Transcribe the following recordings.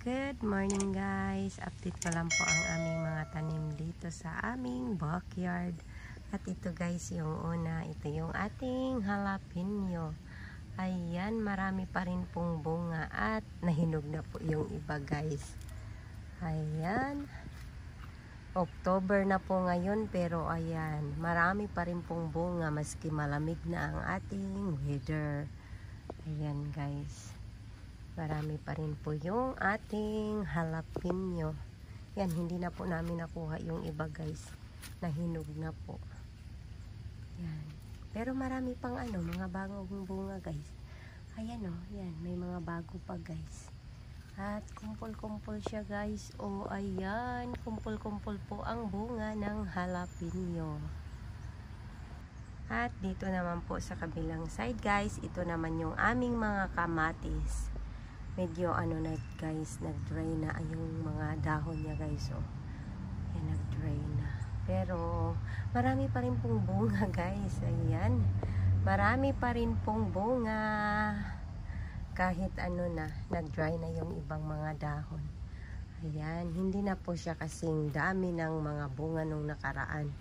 Good morning guys, update ko lang po ang aming mga tanim dito sa aming backyard. At ito guys yung una, ito yung ating jalapeno. Ayan, marami pa rin pong bunga at nahinog na po yung iba guys. Ayan, October na po ngayon pero ayan, marami pa rin pong bunga maski malamig na ang ating weather. Ayan guys, marami pa rin po yung ating jalapeno. Yan, hindi na po namin nakuha yung iba guys. Nahinog na po. Yan. Pero marami pang mga bagong bunga guys. Ayan o, yan. May mga bago pa guys. At kumpul-kumpul siya guys. O ayan, kumpul-kumpul po ang bunga ng jalapeno. At dito naman po sa kabilang side guys, ito naman yung aming mga kamatis. Medyo na guys, nag-dry na yung mga dahon niya guys. Oh. Yan, nag-dry na. Pero marami pa rin pong bunga guys. Ayan. Marami pa rin pong bunga. Kahit nag-dry na yung ibang mga dahon. Ayan, hindi na po siya kasing dami ng mga bunga nung nakaraan.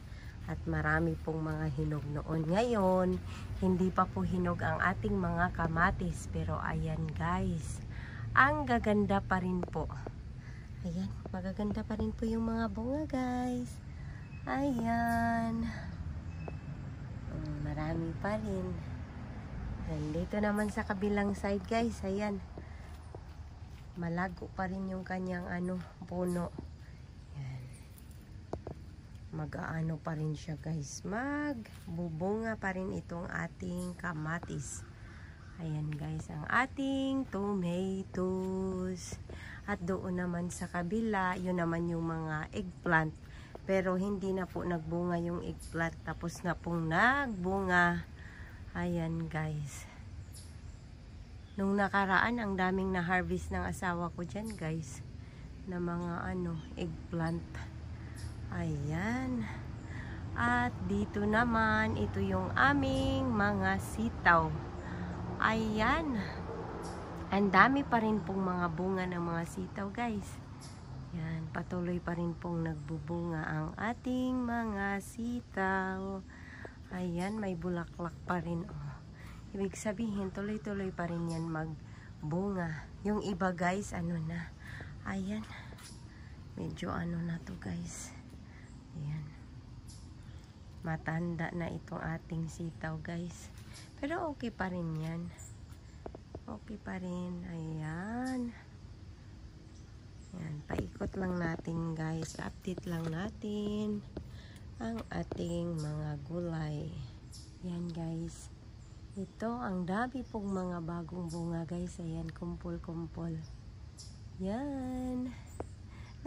At marami pong mga hinog noon. Ngayon, hindi pa po hinog ang ating mga kamatis. Pero ayan guys, ang gaganda pa rin po. Ayan, magaganda pa rin po yung mga bunga guys. Ayan. Marami pa rin. Dito naman sa kabilang side guys, ayan. Malago pa rin yung kanyang puno. Ayan. Mag-aano pa rin siya guys. Magbubunga pa rin itong ating kamatis. Ayan guys, ang ating tomatoes. At doon naman sa kabila, yun naman yung mga eggplant. Pero hindi na po nagbunga yung eggplant. Tapos na pong nagbunga. Ayan guys. Nung nakaraan, ang daming na-harvest ng asawa ko dyan guys. Na mga eggplant. Ayan. At dito naman, ito yung aming mga sitaw. Ayan. Ang dami pa rin pong mga bunga ng mga sitaw guys. Yan, patuloy pa rin pong nagbubunga ang ating mga sitaw. Ayan, may bulaklak pa rin. Oh. Ibig sabihin, tuloy-tuloy pa rin yan magbunga. Yung iba guys, na. Ayan. Medyo na to guys. Ayan. Matanda na itong ating sitaw guys. Pero okay pa rin yan. Okay pa rin. Ayan. Ayan. Paikot lang natin guys. Update lang natin ang ating mga gulay. Ayan guys. Ito, ang dami pong mga bagong bunga guys. Ayan, kumpul-kumpul. Yan.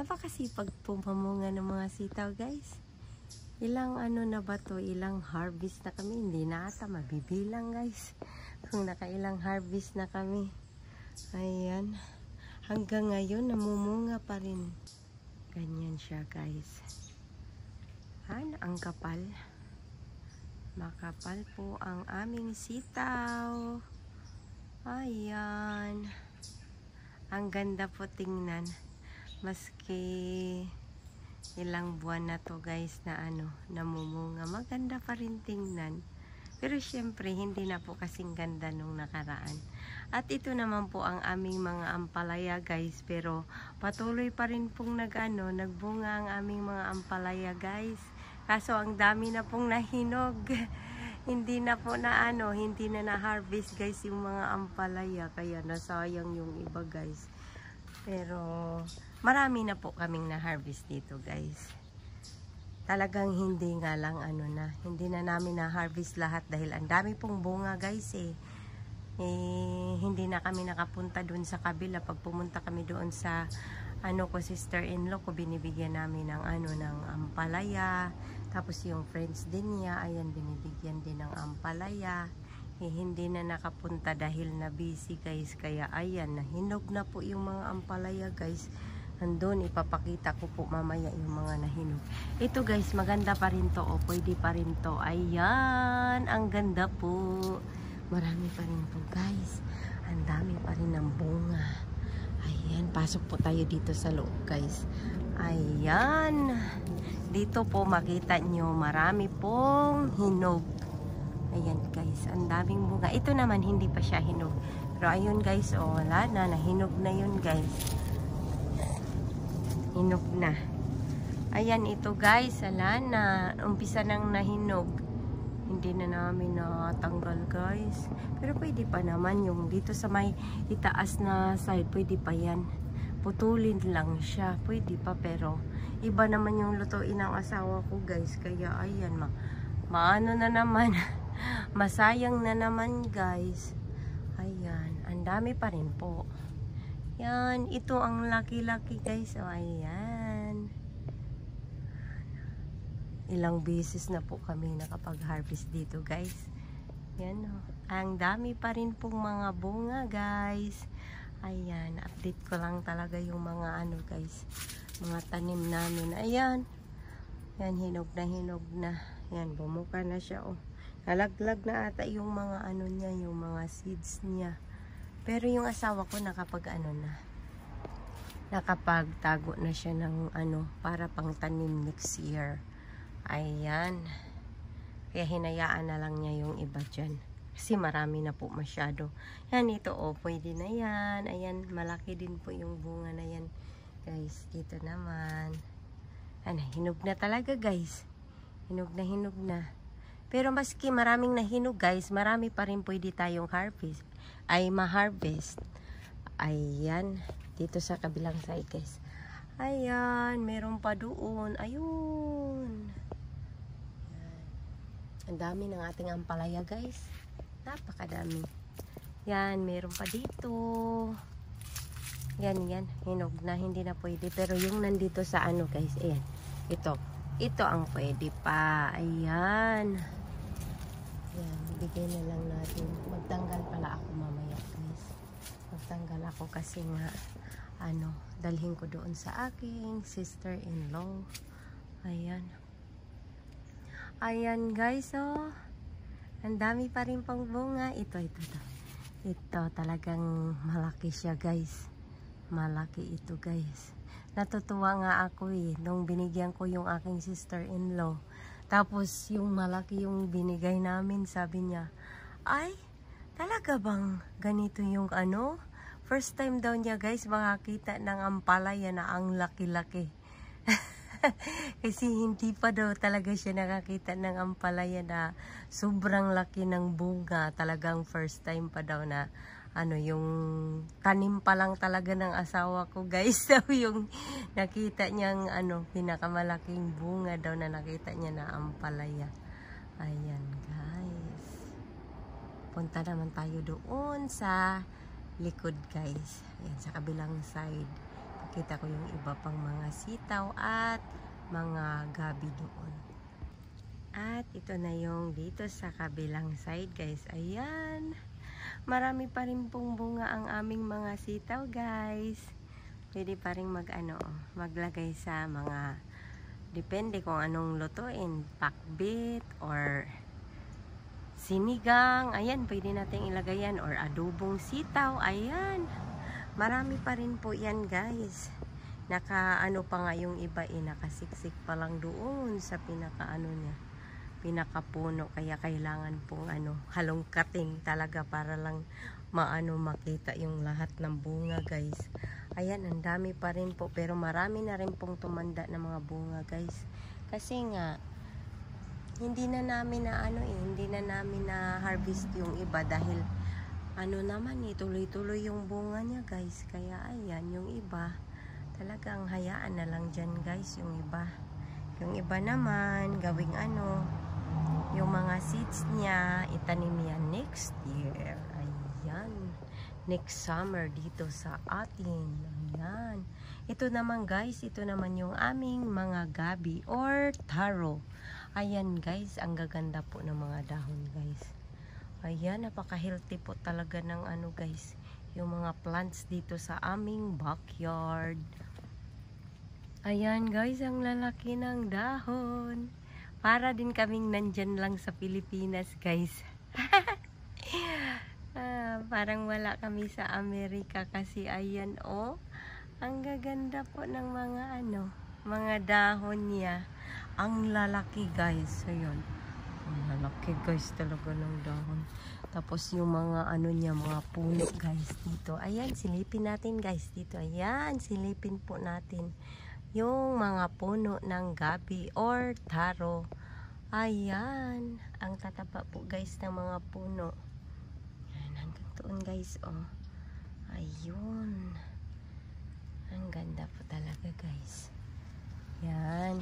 Napakasipag po mamunga ng mga sitaw guys. Ilang na ba to? Ilang harvest na kami? Hindi na ata mabibilang guys. Kung nakailang harvest na kami. Ayan. Hanggang ngayon namumunga pa rin. Ganyan siya guys. Ang kapal. Makapal po ang aming sitaw. Ayan. Ang ganda po tingnan. Maski ilang buwan na to guys na namumunga. Maganda pa rin tingnan. Pero syempre hindi na po kasing ganda nung nakaraan. At ito naman po ang aming mga ampalaya guys. Pero patuloy pa rin pong nagbunga ang aming mga ampalaya guys. Kaso ang dami na pong nahinog. Hindi na po hindi na na-harvest guys yung mga ampalaya. Kaya nasayang yung iba guys. Pero marami na po kaming na-harvest dito guys. Talagang hindi nga lang hindi na namin na-harvest lahat dahil ang dami pong bunga guys hindi na kami nakapunta doon sa kabila. Pag pumunta kami doon sa ko sister-in-law ko, binibigyan namin ng ng ampalaya. Tapos yung friends din niya, ayan, binibigyan din ng ampalaya. Hindi na nakapunta dahil na busy guys. Kaya ayan, nahinog na po yung mga ampalaya guys. Nandun, ipapakita ko po mamaya yung mga nahinog. Ito guys, maganda pa rin to. O, pwede pa rin to. Ayan, ang ganda po. Marami pa rin po guys. Ang dami pa rin ng bunga. Ayan, pasok po tayo dito sa loob guys. Ayan. Dito po makita nyo marami pong hinog. Ayan guys, ang daming bunga. Ito naman hindi pa siya hinog. Pero ayun guys, oh, wala na, nahinog na yun guys. Hinog na. Ayan ito guys, wala na. Umpisa nang nahinog. Hindi na namin natanggal guys. Pero pwede pa naman yung dito sa may itaas na side, pwede pa yan. Putulin lang siya, pwede pa, pero iba naman yung lutuin ng asawa ko guys. Kaya ayan, maano na naman. Masayang na naman guys. Ayan, ang dami pa rin po. Yan, ito ang laki-laki guys. O, ayan. Ilang beses na po kami nakapag-harvest dito guys. Yan o. Ang dami pa rin pong mga bunga guys. Ayan, update ko lang talaga yung mga ano guys. Mga tanim namin. Ayan. Yan, hinog na. Yan, bumuka na siya o. Nalaglag na ata yung mga ano niya, yung mga seeds niya. Pero yung asawa ko nakapag ano na. Nakapagtago na siya ng ano, para pang tanim next year. Ayan. Kaya hinayaan na lang niya yung iba dyan. Kasi marami na po masyado. Yan, ito o, pwede na yan. Ayan, malaki din po yung bunga na yan. Guys, dito naman. Ano, hinog na talaga guys. Hinog na. Pero maski maraming nahinog guys, marami pa rin pwede tayong harvest. Ay, ma-harvest. Ayan, dito sa kabilang side guys. Ayan, meron pa doon. Ayun. Ang dami ng ating ampalaya guys. Napakadami. Yan, meron pa dito. Yan. Hinog na, hindi na pwede. Pero yung nandito sa ano guys, ayan. Ito ang pwede pa. Ayan. Yan, bigay na lang natin. Magtanggal pala ako mamaya guys. Magtanggal ako kasi nga, ano, dalhin ko doon sa aking sister-in-law. Ayan. Ayan guys, oh. Ang dami pa rin pang bunga. Ito. Ito talagang malaki siya guys. Malaki ito guys. Natutuwa nga ako nung binigyan ko yung aking sister-in-law. Tapos yung malaki yung binigay namin, sabi niya, ay, talaga bang ganito yung ano? First time daw niya guys makakita ng ampalaya na ang laki-laki. Kasi hindi pa daw talaga siya nakakita ng ampalaya na sobrang laki ng bunga. Talagang first time pa daw na ano, yung tanim pa lang talaga ng asawa ko guys. So yung nakita niyang ano, pinakamalaking bunga daw na nakita niya na ampalaya. Ayan guys. Punta naman tayo doon sa likod guys. Ayan, sa kabilang side. Pakita ko yung iba pang mga sitaw at mga gabi doon. At ito na yung dito sa kabilang side guys. Ayan. Marami pa rin pong bunga ang aming mga sitaw guys. Pwede pa rin maglagay sa mga, depende kung anong lutuin, pakbit or sinigang. Ayan, pwede natin ilagay yan, or adobong sitaw. Ayan, marami pa rin po yan guys. Naka-ano pa nga yung iba nakasiksik pa lang doon sa pinaka-ano niya, pinakapuno. Kaya kailangan pong halongkating talaga para lang makita yung lahat ng bunga guys. Ayan, ang dami pa rin po, pero marami na rin pong tumanda na mga bunga guys. Kasi nga hindi na namin na harvest yung iba dahil tuloy-tuloy yung bunga niya guys. Kaya ayan, yung iba talagang hayaan na lang dyan guys. Yung iba naman gawing yung mga seeds niya itanim yan next year. Ayan, next summer dito sa atin. Ayan, ito naman guys, ito naman yung aming mga gabi or taro. Ayan guys, ang gaganda po ng mga dahon guys. Ayan, napaka-healthy po talaga ng guys, yung mga plants dito sa aming backyard. Ayan guys, ang lalaki ng dahon. Para din kaming nandyan lang sa Pilipinas guys. Parang wala kami sa Amerika kasi ayan oh. Ang gaganda po ng mga mga dahon niya. Ang lalaki guys. Ayun. Ang lalaki guys talaga ng dahon. Tapos yung mga niya, mga puno guys dito. Ayan, silipin natin guys dito. Ayan, silipin po natin yung mga puno ng gabi or taro. Ayan, ang tataba po guys ng mga puno. Ayan, hanggang doon guys, oh. Ayun. Ang ganda po talaga guys. Yan.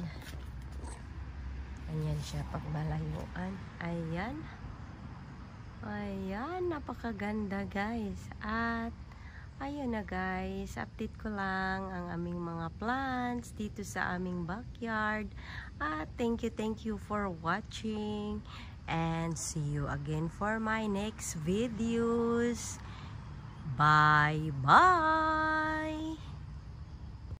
Ayan siya pagbalayuan. Ayan. Ayan, napakaganda guys. At ayun na guys, update ko lang ang aming mga plants dito sa aming backyard. At thank you for watching. And see you again for my next videos. Bye-bye!